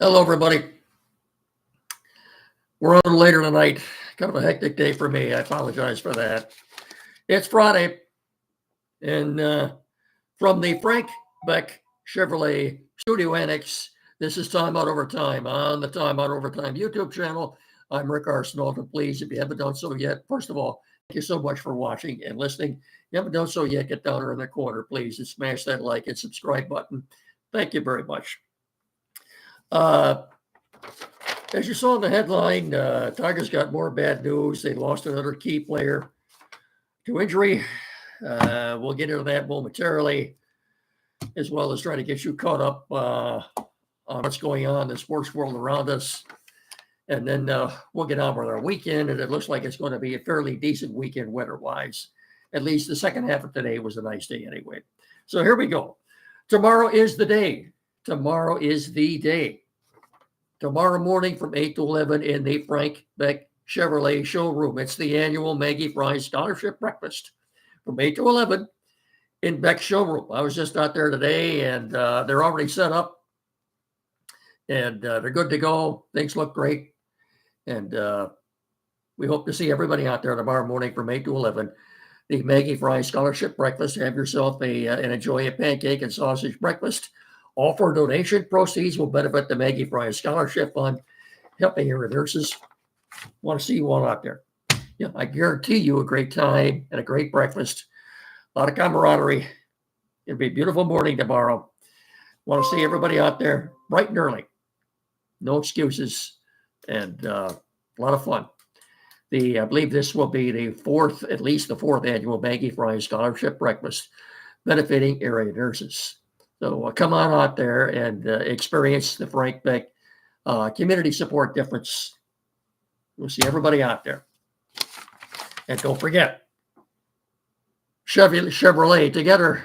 Hello, everybody. We're on later tonight. Kind of a hectic day for me. I apologize for that. It's Friday, and from the Frank Beck Chevrolet Studio Annex, this is Time Out Overtime on the Time Out Overtime YouTube channel. I'm Rick Arsenault, and please, if you haven't done so yet, first of all, thank you so much for watching and listening. If you haven't done so yet, get down there in the corner, please, and smash that like and subscribe button. Thank you very much. As you saw in the headline, Tigers got more bad news. They lost another key player to injury. We'll get into that momentarily, as well as try to get you caught up on what's going on in the sports world around us. And then we'll get on with our weekend, and it looks like it's going to be a fairly decent weekend weather-wise. At least the second half of today was a nice day anyway. So here we go. Tomorrow is the day. Tomorrow is the day. Tomorrow morning from 8 to 11 in the Frank Beck Chevrolet showroom. It's the annual Maggie Fry Scholarship Breakfast from 8 to 11 in Beck showroom. I was just out there today, and they're already set up, and they're good to go. Things look great, and we hope to see everybody out there tomorrow morning from 8 to 11. The Maggie Fry Scholarship Breakfast. Have yourself and enjoy a pancake and sausage breakfast. All for donation. Proceeds will benefit the Maggie Fry Scholarship Fund, helping your nurses. Want to see you all out there. Yeah, I guarantee you a great time and a great breakfast. A lot of camaraderie. It'll be a beautiful morning tomorrow. Want to see everybody out there bright and early. No excuses, and a lot of fun. I believe this will be at least the fourth annual Maggie Fry Scholarship Breakfast, benefiting area nurses. So come on out there and experience the Frank Beck community support difference. We'll see everybody out there. And don't forget, Chevrolet together.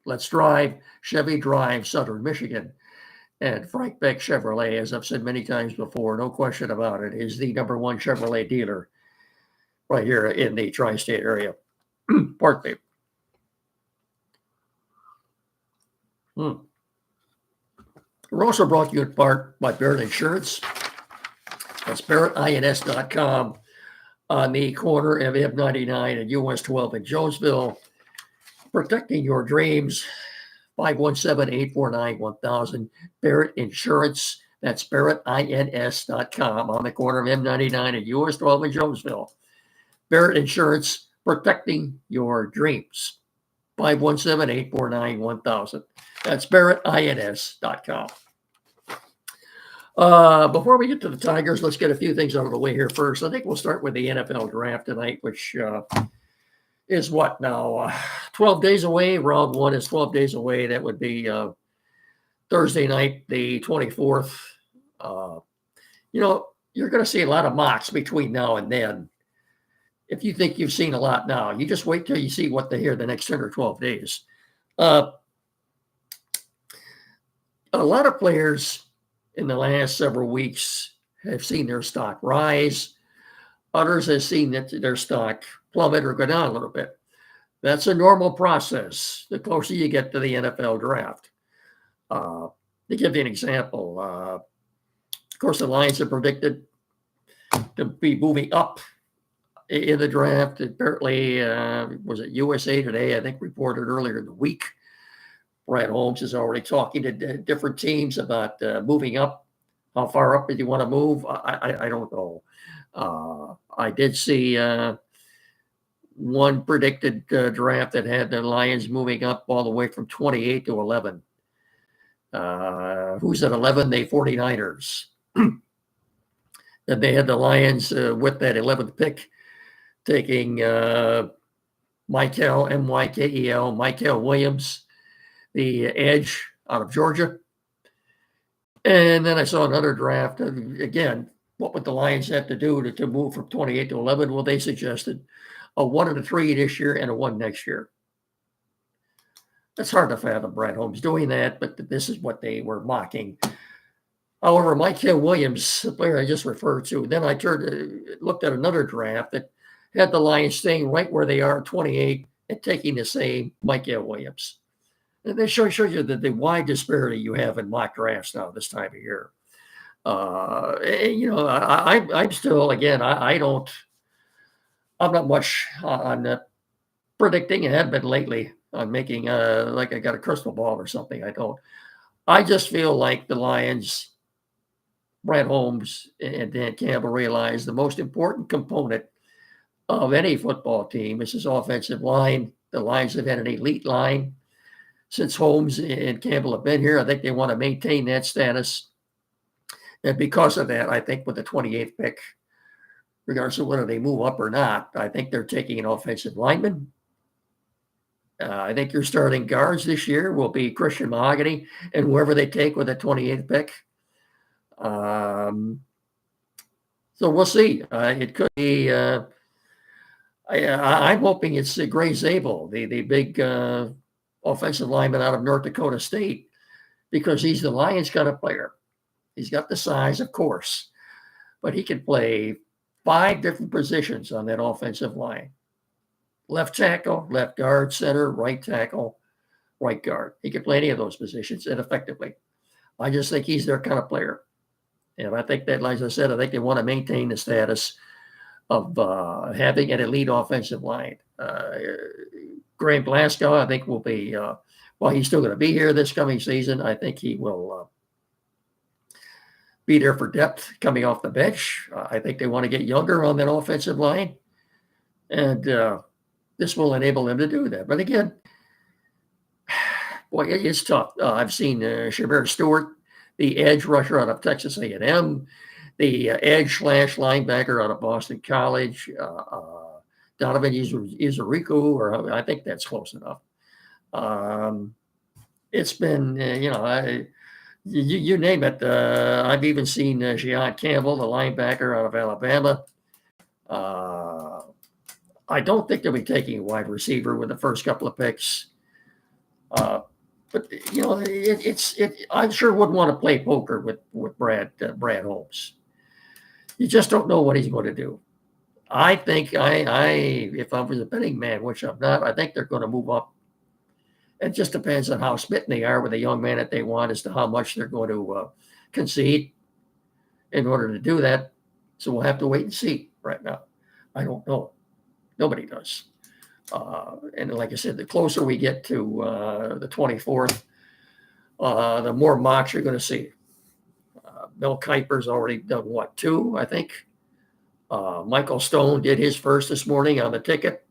Let's drive. Chevy Drive, Southern Michigan. And Frank Beck Chevrolet, as I've said many times before, no question about it, is the number one Chevrolet dealer right here in the tri-state area. Pardon me. We're also brought to you in part by Barrett Insurance. That's BarrettINS.com on the corner of M99 and US 12 in Jonesville. Protecting your dreams. 517-849-1000. Barrett Insurance. That's BarrettINS.com on the corner of M99 and US 12 in Jonesville. Barrett Insurance, protecting your dreams. 517-849-1000. That's BarrettINS.com. Before we get to the Tigers, let's get a few things out of the way here first. I think we'll start with the NFL draft tonight, which is what now? 12 days away. Round one is 12 days away. That would be Thursday night, the 24th. You're going to see a lot of mocks between now and then. If you think you've seen a lot now, you just wait till you see what they hear the next 10 or 12 days. A lot of players in the last several weeks have seen their stock rise. Others have seen their stock plummet or go down a little bit. That's a normal process the closer you get to the NFL draft. To give you an example, of course, the Lions are predicted to be moving up in the draft. Apparently, was it USA Today, I think, reported earlier in the week. Brad Holmes is already talking to different teams about moving up. How far up do you want to move? I don't know. I did see one predicted draft that had the Lions moving up all the way from 28 to 11. Who's at 11? The 49ers. And they had the Lions with that 11th pick taking Mykel Williams, the edge out of Georgia. And then I saw another draft. Again, what would the Lions have to do to move from 28 to 11? Well, they suggested a 1 and a 3 this year and a 1 next year. That's hard to fathom Brad Holmes doing that, but this is what they were mocking. However, Mykel Williams, the player I just referred to, then I looked at another draft that had the Lions staying right where they are at 28 and taking the same Mykel Williams. And they show you the wide disparity you have in mock drafts now this time of year. I'm still, again, I'm not much on predicting, and have been lately, on making like I got a crystal ball or something. I don't. I just feel like the Lions, Brad Holmes and Dan Campbell realize the most important component of any football team is his offensive line. The Lions have had an elite line since Holmes and Campbell have been here. I think they want to maintain that status. And because of that, I think with the 28th pick, regardless of whether they move up or not, I think they're taking an offensive lineman. I think your starting guards this year will be Christian Mahogany and whoever they take with the 28th pick. So we'll see. It could be. I'm hoping it's Gray Zabel, the big offensive lineman out of North Dakota State, because he's the Lions kind of player. He's got the size, of course, but he can play 5 different positions on that offensive line. Left tackle, left guard, center, right tackle, right guard. He can play any of those positions and effectively. I just think he's their kind of player. And I think that, like I said, I think they want to maintain the status of having an elite offensive line. Graham Glasgow, I think, will be, while he's still going to be here this coming season, I think he will be there for depth coming off the bench. I think they want to get younger on that offensive line. And this will enable them to do that. But again, boy, it's tough. I've seen Shamir Stewart, the edge rusher out of Texas A&M, the edge / linebacker out of Boston College, Donovan Izuriku, or I think that's close enough. It's been, you name it. I've even seen Jean Campbell, the linebacker out of Alabama. I don't think they'll be taking a wide receiver with the first couple of picks. But I sure wouldn't want to play poker with Brad Holmes. You just don't know what he's going to do. I think if I was a betting man, which I'm not, I think they're going to move up. It just depends on how smitten they are with a young man that they want as to how much they're going to concede in order to do that. So we'll have to wait and see right now. I don't know. Nobody does. And like I said, the closer we get to the 24th, the more mocks you're going to see. Bill Kuiper's already done 2, I think. Michael Stone did his first this morning on the ticket.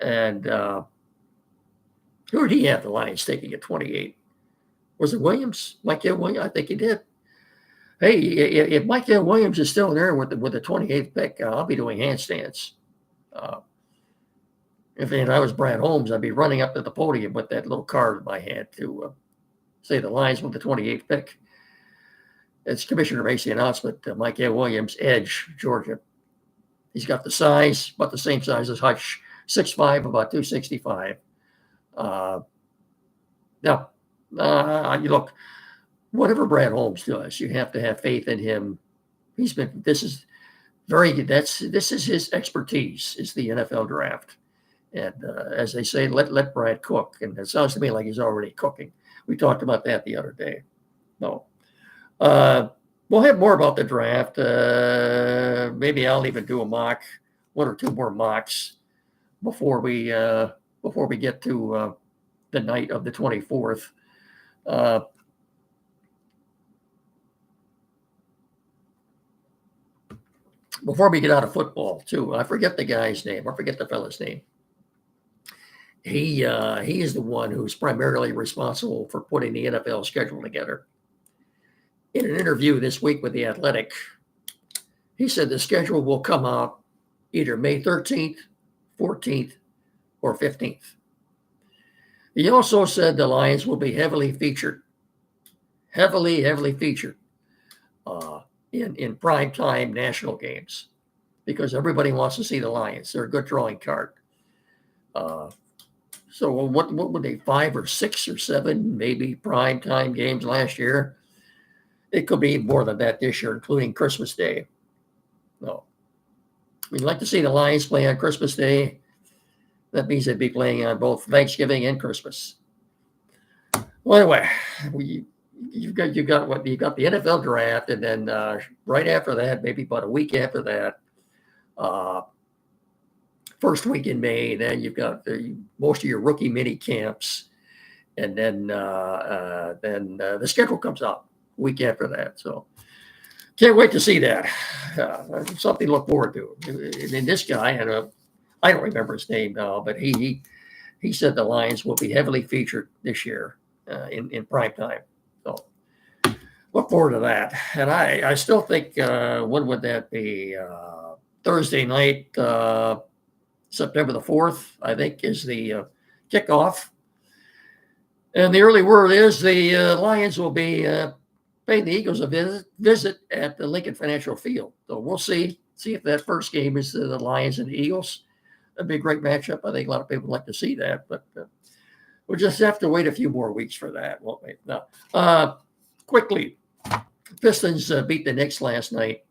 And who did he have the Lions taking at 28? Was it Williams? Micah Williams? I think he did. Hey, if Micah Williams is still there with the 28th pick, I'll be doing handstands. If I was Brad Holmes, I'd be running up to the podium with that little card in my hand to say the Lions with the 28th pick. It's Commissioner makes the announcement. Micah Williams, edge, Georgia. He's got the size, about the same size as Hutch, 6'5", about 265. Look, whatever Brad Holmes does, you have to have faith in him. This is his expertise, is the NFL draft. And as they say, let Brad cook. And it sounds to me like he's already cooking. We talked about that the other day. No. We'll have more about the draft. Maybe I'll even do a mock, 1 or 2 more mocks before we get to the night of the 24th. Before we get out of football, too, I forget the guy's name. I forget the fella's name. He is the one who's primarily responsible for putting the NFL schedule together. In an interview this week with The Athletic, he said the schedule will come out either May 13th, 14th, or 15th. He also said the Lions will be heavily featured in primetime national games because everybody wants to see the Lions. They're a good drawing card. So what would they, 5 or 6 or 7 maybe primetime games last year? It could be more than that this year, including Christmas Day. No. We'd like to see the Lions play on Christmas Day. That means they'd be playing on both Thanksgiving and Christmas. Well, anyway, you've got what you got the NFL draft, and then right after that, maybe about a week after that, uh, first week in May, then you've got most of your rookie mini camps, and then the schedule comes out week after that. So can't wait to see that. Something to look forward to. And this guy, and I don't remember his name now, but he said the Lions will be heavily featured this year in prime time. So look forward to that. And I still think, when would that be? Thursday night, September the 4th, I think, is the kickoff. And the early word is the Lions will be paying the Eagles a visit at the Lincoln Financial Field. So we'll see if that first game is the Lions and the Eagles. That'd be a great matchup. I think a lot of people like to see that, but we'll just have to wait a few more weeks for that, won't we? Now, quickly, Pistons beat the Knicks last night.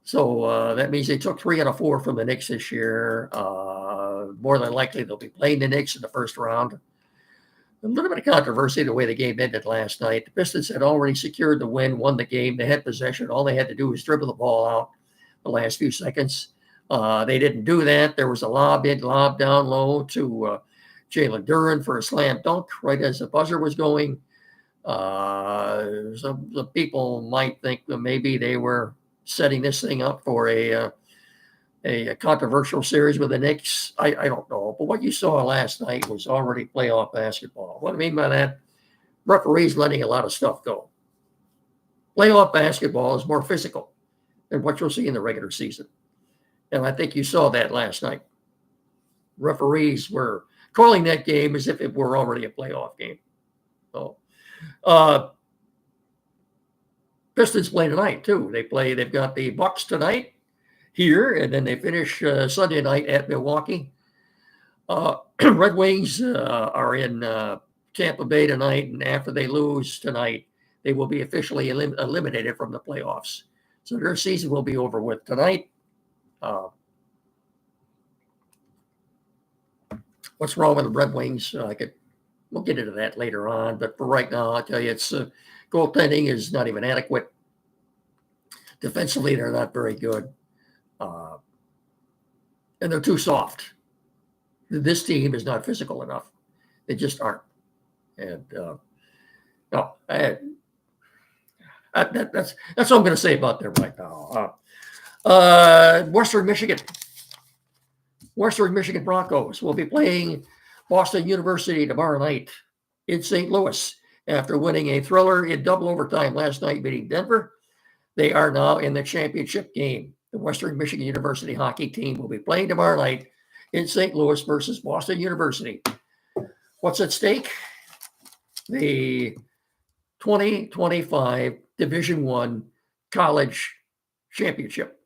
So that means they took 3 out of 4 from the Knicks this year. More than likely, they'll be playing the Knicks in the first round. A little bit of controversy the way the game ended last night. The Pistons had already secured the win, won the game. They had possession. All they had to do was dribble the ball out the last few seconds. They didn't do that. There was a lob down low to Jalen Duren for a slam dunk right as the buzzer was going. Some people might think that maybe they were setting this thing up for a controversial series with the Knicks. I don't know. But what you saw last night was already playoff basketball. What I mean by that, referees letting a lot of stuff go. Playoff basketball is more physical than what you'll see in the regular season. And I think you saw that last night. Referees were calling that game as if it were already a playoff game. So, Pistons play tonight too. They've got the Bucks tonight here, and then they finish Sunday night at Milwaukee. Red Wings are in Tampa Bay tonight, and after they lose tonight, they will be officially eliminated from the playoffs. So their season will be over with tonight. What's wrong with the Red Wings? We'll get into that later on, but for right now, I'll tell you, it's goaltending is not even adequate. Defensively, they're not very good. And they're too soft. This team is not physical enough. They just aren't. And no, that's what I'm going to say about them right now. Western Michigan Broncos will be playing Boston University tomorrow night in St. Louis after winning a thriller in double overtime last night, beating Denver. They are now in the championship game. The Western Michigan University hockey team will be playing tomorrow night in St. Louis versus Boston University. What's at stake? The 2025 Division I college championship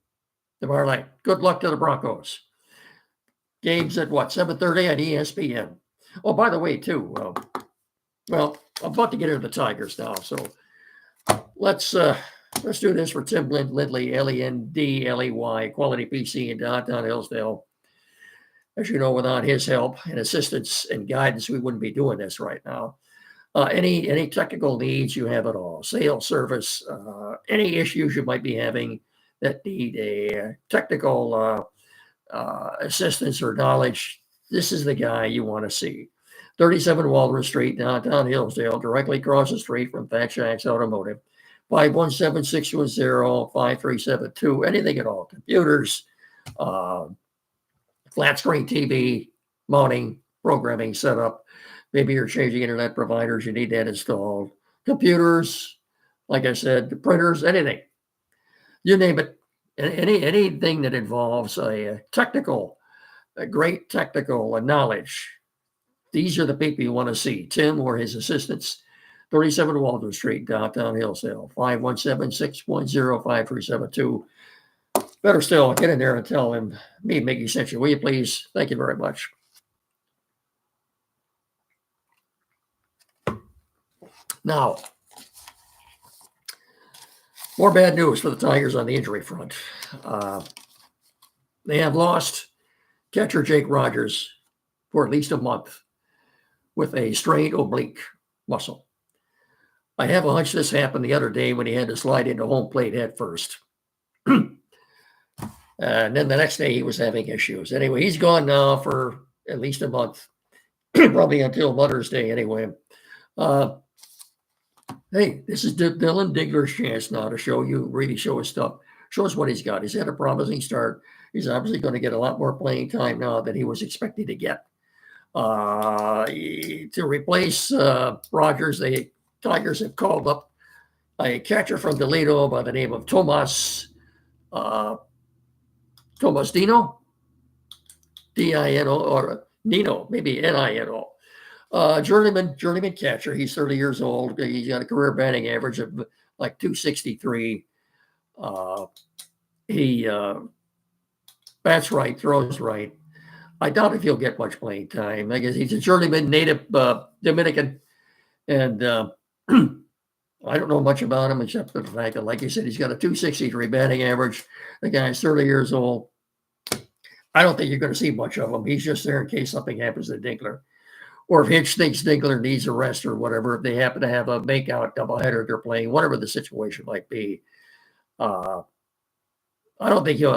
tomorrow night. Good luck to the Broncos. Games at 7:30 on ESPN. Oh, by the way, too. Well, I'm about to get into the Tigers now, so let's do this for Tim Lindley, Lendley, Quality PC in downtown Hillsdale. As you know, without his help and assistance and guidance, we wouldn't be doing this right now. Any technical needs you have at all, sales, service, any issues you might be having that need a technical assistance or knowledge, this is the guy you want to see. 37 Waldron Street, downtown Hillsdale, directly across the street from Fat Shack's Automotive. 517-610-5372. Anything at all. Computers, flat screen TV, mounting, programming setup. Maybe you're changing internet providers. You need that installed. Computers, like I said, the printers, anything. You name it. Anything that involves a great technical knowledge. These are the people you want to see. Tim or his assistants. 37 Waldron Street, downtown Hillsdale. 517-610-5372. Better still, get in there and tell him me, Mickey sent you. Will you please? Thank you very much. Now, more bad news for the Tigers on the injury front. They have lost catcher Jake Rogers for at least a month with a strained oblique muscle. I have a hunch this happened the other day when he had to slide into home plate head first. And then the next day he was having issues. Anyway, he's gone now for at least a month, probably until Mother's Day anyway. Hey, this is Dylan Dingler's chance now to really show his stuff. Show us what he's got. He's had a promising start. He's obviously going to get a lot more playing time now than he was expecting to get. To replace Rogers, the Tigers have called up a catcher from Toledo by the name of Tomas Dino, D-I-N-O, or Nino, maybe N-I-N-O. Journeyman catcher. He's 30 years old. He's got a career batting average of like 263. He bats right, throws right. I doubt if he'll get much playing time. I guess he's a journeyman, native Dominican, and I don't know much about him except for the fact that, like you said, he's got a 263 batting average. The guy's 30 years old. I don't think you're going to see much of him. He's just there in case something happens to Dinkler. Or if Hinch thinks Dinkler needs a rest or whatever, if they happen to have a make-out doubleheader they're playing, whatever the situation might be. I don't think he'll.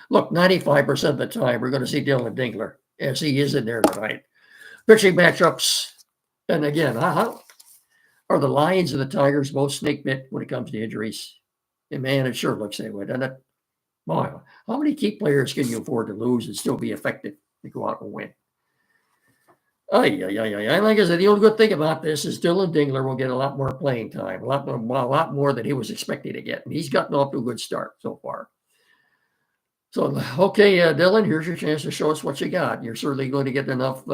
Look, 95% of the time, we're going to see Dylan Dinkler as he is in there tonight. Pitching matchups, and again, how are the Lions and the Tigers both snake bit when it comes to injuries? And man, it sure looks that way, doesn't it? Boy, how many key players can you afford to lose and still be effective to go out and win? Like I said, the only good thing about this is Dylan Dingler will get a lot more playing time, a lot more than he was expecting to get. And he's gotten off to a good start so far. So, okay, Dylan, here's your chance to show us what you got. You're certainly going to get enough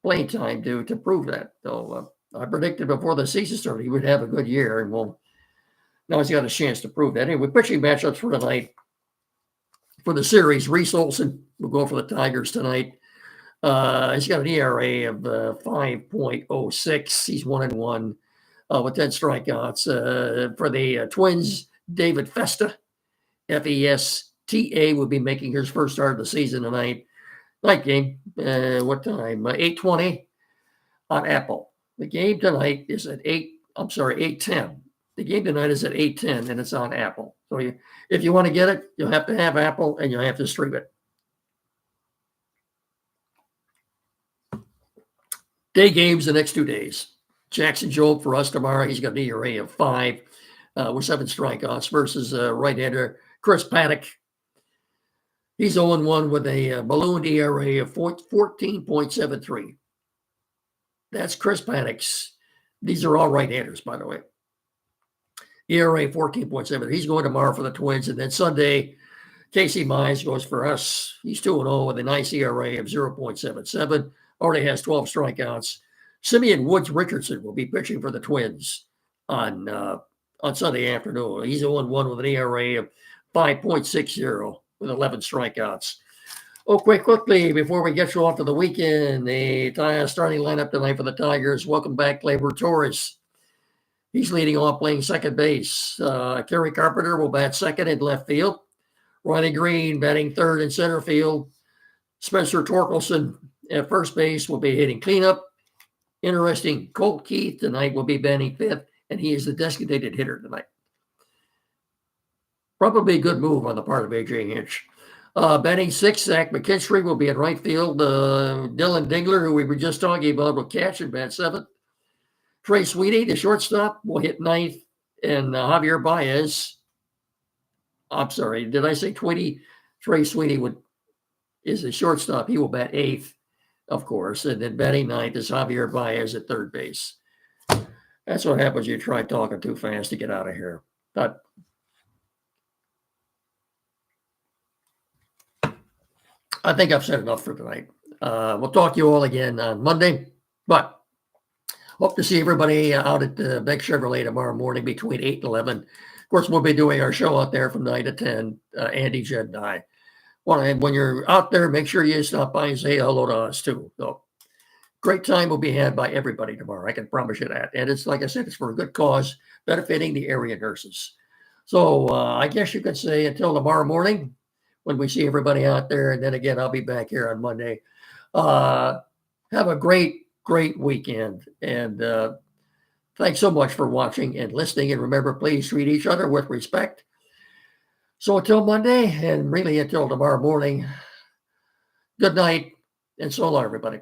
playing time to prove that. So I predicted before the season started he would have a good year, and now he's got a chance to prove that. Anyway, pitching matchups for tonight. For the series, Reese Olson will go for the Tigers tonight. He's got an ERA of 5.06. He's 1-1 with 10 strikeouts. For the Twins, David Festa, Festa, will be making his first start of the season tonight. Night game. What time? 8:20 on Apple. The game tonight is at 8:10. The game tonight is at 8:10, and it's on Apple. So if you want to get it, you'll have to have Apple, and you'll have to stream it. Day games the next 2 days. Jackson Jobe for us tomorrow. He's got an ERA of 5 with 7 strikeouts versus right-hander Chris Paddock. He's 0-1 with a ballooned ERA of 14.73. That's Chris Paddock's. These are all right-handers, by the way. ERA 14.7. He's going tomorrow for the Twins. And then Sunday, Casey Mize goes for us. He's 2-0 with a nice ERA of 0.77. Already has 12 strikeouts. Simeon Woods Richardson will be pitching for the Twins on Sunday afternoon. He's 0-1 with an ERA of 5.60 with 11 strikeouts. Oh, quickly, before we get you off to the weekend, the starting lineup tonight for the Tigers. Welcome back, Gleyber Torres. He's leading off playing second base. Kerry Carpenter will bat second in left field. Ronnie Green batting third in center field. Spencer Torkelson at first base will be hitting cleanup. Interesting, Colt Keith tonight will be batting fifth, and he is the designated hitter tonight. Probably a good move on the part of A.J. Hinch. Batting sixth, Zach McKinstry will be at right field. Dylan Dingler, who we were just talking about, will catch and bat seventh. Trey Sweeney, the shortstop, will hit ninth. And Javier Baez, I'm sorry, did I say Tweedy? Trey Sweeney is the shortstop. He will bat eighth, of course. And then batting ninth is Javier Baez at third base. That's what happens when you try talking too fast to get out of here. But I think I've said enough for tonight. We'll talk to you all again on Monday. But hope to see everybody out at the Beck Chevrolet tomorrow morning between 8 and 11. Of course, we'll be doing our show out there from 9 to 10, Andy, Jed, and I. When you're out there, make sure you stop by and say hello to us, too. So, great time will be had by everybody tomorrow. I can promise you that. And it's, like I said, it's for a good cause, benefiting the area nurses. So, I guess you could say until tomorrow morning when we see everybody out there. And then again, I'll be back here on Monday. Have a great weekend. And Thanks so much for watching and listening. And remember, please treat each other with respect. So until Monday, and really until tomorrow morning, good night, and so long, everybody.